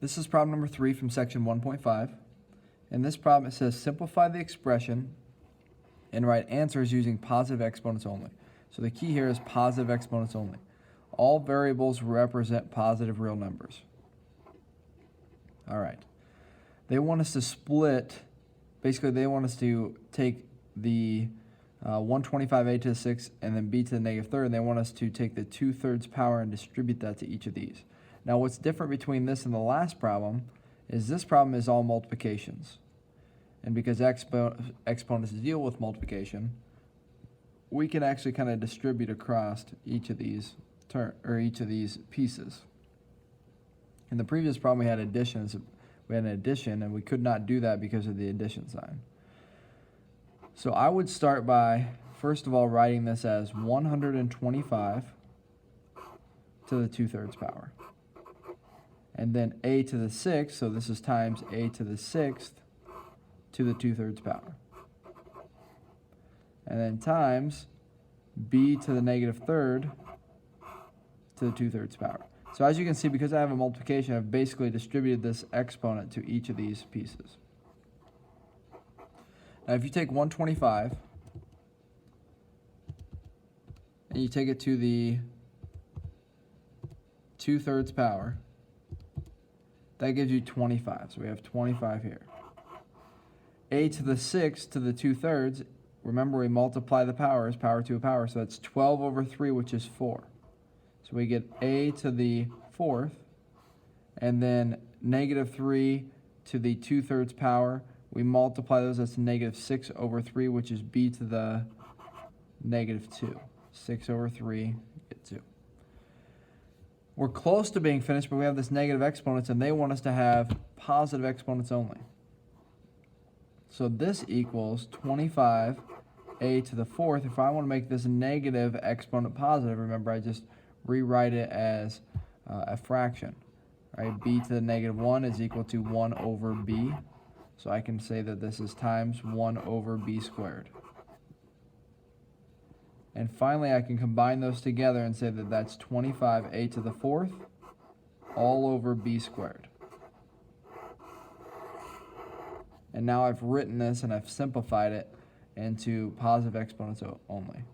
This is problem number 3 from section 1.5. In this problem, it says simplify the expression and write answers using positive exponents only. So the key here is positive exponents only. All variables represent positive real numbers. All right. They want us to split, basically they want us to take the 125a to the 6th and then b to the negative third, and they want us to take the 2/3 power and distribute that to each of these. Now what's different between this and the last problem is this problem is all multiplications. And because exponents deal with multiplication, we can actually kind of distribute across each of these pieces. In the previous problem we had additions. We had an addition and we could not do that because of the addition sign. So I would start by, first of all, writing this as 125 to the 2/3 power. And then a to the 6th, so this is times a to the 6th to the 2/3 power. And then times b to the negative third to the 2/3 power. So as you can see, because I have a multiplication, I've basically distributed this exponent to each of these pieces. Now if you take 125 and you take it to the 2/3 power, that gives you 25. So we have 25 here. A to the 6th to the 2/3, remember we multiply the powers, power to a power, so that's 12 over 3, which is 4. So we get a to the 4th, and then negative 3 to the 2/3 power. We multiply those, that's negative 6 over 3, which is b to the negative 2. 6 over 3, get 2. We're close to being finished, but we have this negative exponents, and they want us to have positive exponents only. So this equals 25a to the 4th. If I want to make this negative exponent positive, remember I just rewrite it as a fraction. Right? B to the negative 1 is equal to 1 over b. So I can say that this is times 1 over b squared. And finally, I can combine those together and say that that's 25a to the 4th all over b squared. And now I've written this and I've simplified it into positive exponents only.